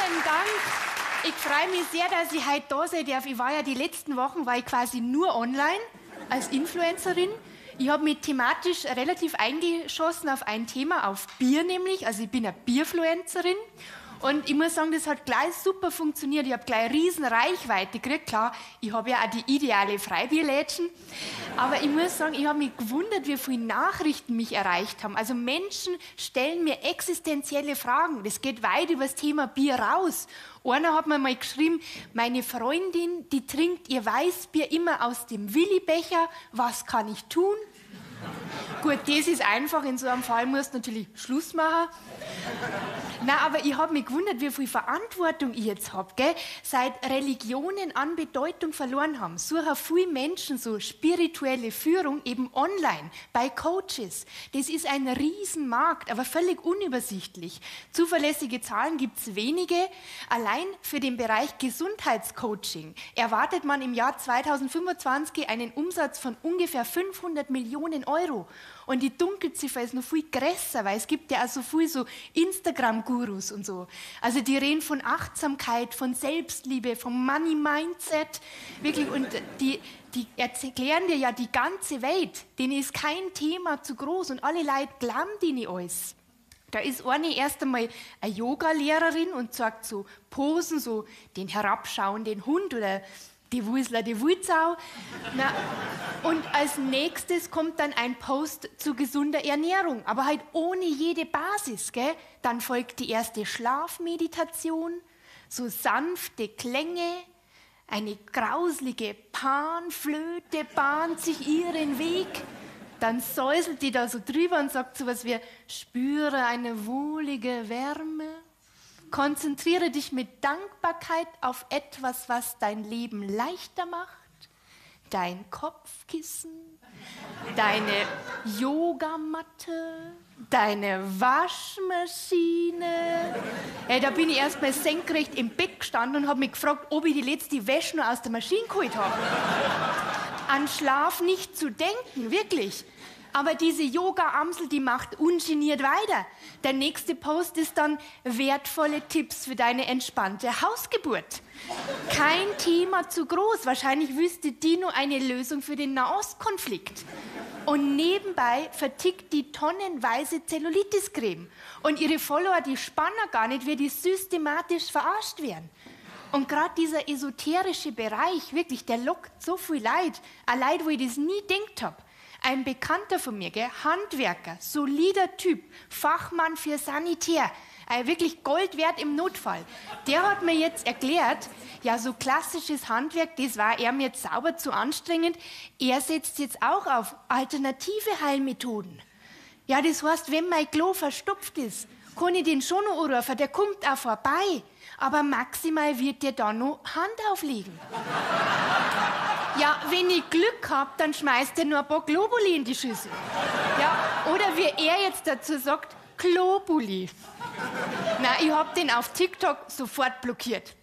Vielen Dank. Ich freue mich sehr, dass ich heute da sein darf. Ich war ja die letzten Wochen quasi nur online als Influencerin. Ich habe mich thematisch relativ eingeschossen auf ein Thema, auf Bier nämlich. Also ich bin eine Bierfluencerin. Und ich muss sagen, das hat gleich super funktioniert. Ich habe gleich riesen Reichweite gekriegt. Klar, ich habe ja auch die ideale Freibierlädchen. Aber ich muss sagen, ich habe mich gewundert, wie viele Nachrichten mich erreicht haben. Also Menschen stellen mir existenzielle Fragen. Das geht weit über das Thema Bier raus. Einer hat mir mal geschrieben, meine Freundin, die trinkt ihr Weißbier immer aus dem Willibecher. Was kann ich tun? Gut, das ist einfach. In so einem Fall musst du natürlich Schluss machen. Nein, aber ich habe mich gewundert, wie viel Verantwortung ich jetzt habe. Seit Religionen an Bedeutung verloren haben, suchen viele Menschen so spirituelle Führung eben online, bei Coaches. Das ist ein Riesenmarkt, aber völlig unübersichtlich. Zuverlässige Zahlen gibt es wenige. Allein für den Bereich Gesundheitscoaching erwartet man im Jahr 2025 einen Umsatz von ungefähr 500 Millionen Euro. Und die Dunkelziffer ist noch viel größer, weil es gibt ja auch so viel so Instagram-Gurus und so. Also die reden von Achtsamkeit, von Selbstliebe, vom Money-Mindset. Wirklich, und die erklären dir ja die ganze Welt. Denen ist kein Thema zu groß und alle Leute glauben denen alles. Da ist eine erst einmal eine Yoga-Lehrerin und sagt so Posen, so den herabschauenden Hund oder die Wusler, die Wulzau. Und als nächstes kommt dann ein Post zu gesunder Ernährung, aber halt ohne jede Basis. Dann folgt die erste Schlafmeditation, so sanfte Klänge, eine grauslige Panflöte bahnt sich ihren Weg. Dann säuselt die da so drüber und sagt so was wie, spüre eine wohlige Wärme. Konzentriere dich mit Dankbarkeit auf etwas, was dein Leben leichter macht. Dein Kopfkissen, deine Yogamatte, deine Waschmaschine. Da bin ich erst mal senkrecht im Bett gestanden und habe mich gefragt, ob ich die letzte Wäsche noch aus der Maschine geholt habe. An Schlaf nicht zu denken, wirklich. Aber diese Yoga-Amsel, die macht ungeniert weiter. Der nächste Post ist dann wertvolle Tipps für deine entspannte Hausgeburt. Kein Thema zu groß. Wahrscheinlich wüsste die nur eine Lösung für den Nahostkonflikt. Und nebenbei vertickt die tonnenweise Zellulitis-Creme. Und ihre Follower, die spannen gar nicht, wie die systematisch verarscht werden. Und gerade dieser esoterische Bereich, wirklich, der lockt so viel Leid. Ein Leid, wo ich das nie gedacht habe. Ein Bekannter von mir, Handwerker, solider Typ, Fachmann für Sanitär, wirklich Gold wert im Notfall. Der hat mir jetzt erklärt, ja, so klassisches Handwerk, das war er mir jetzt sauber zu anstrengend. Er setzt jetzt auch auf alternative Heilmethoden. Ja, das heißt, wenn mein Klo verstopft ist, kann ich den schon noch anrufen, der kommt auch vorbei. Aber maximal wird der da noch Hand auflegen. Ja, wenn ich Glück hab, dann schmeißt er nur ein paar Globuli in die Schüssel. Ja, oder wie er jetzt dazu sagt, Globuli. Na, ich hab den auf TikTok sofort blockiert.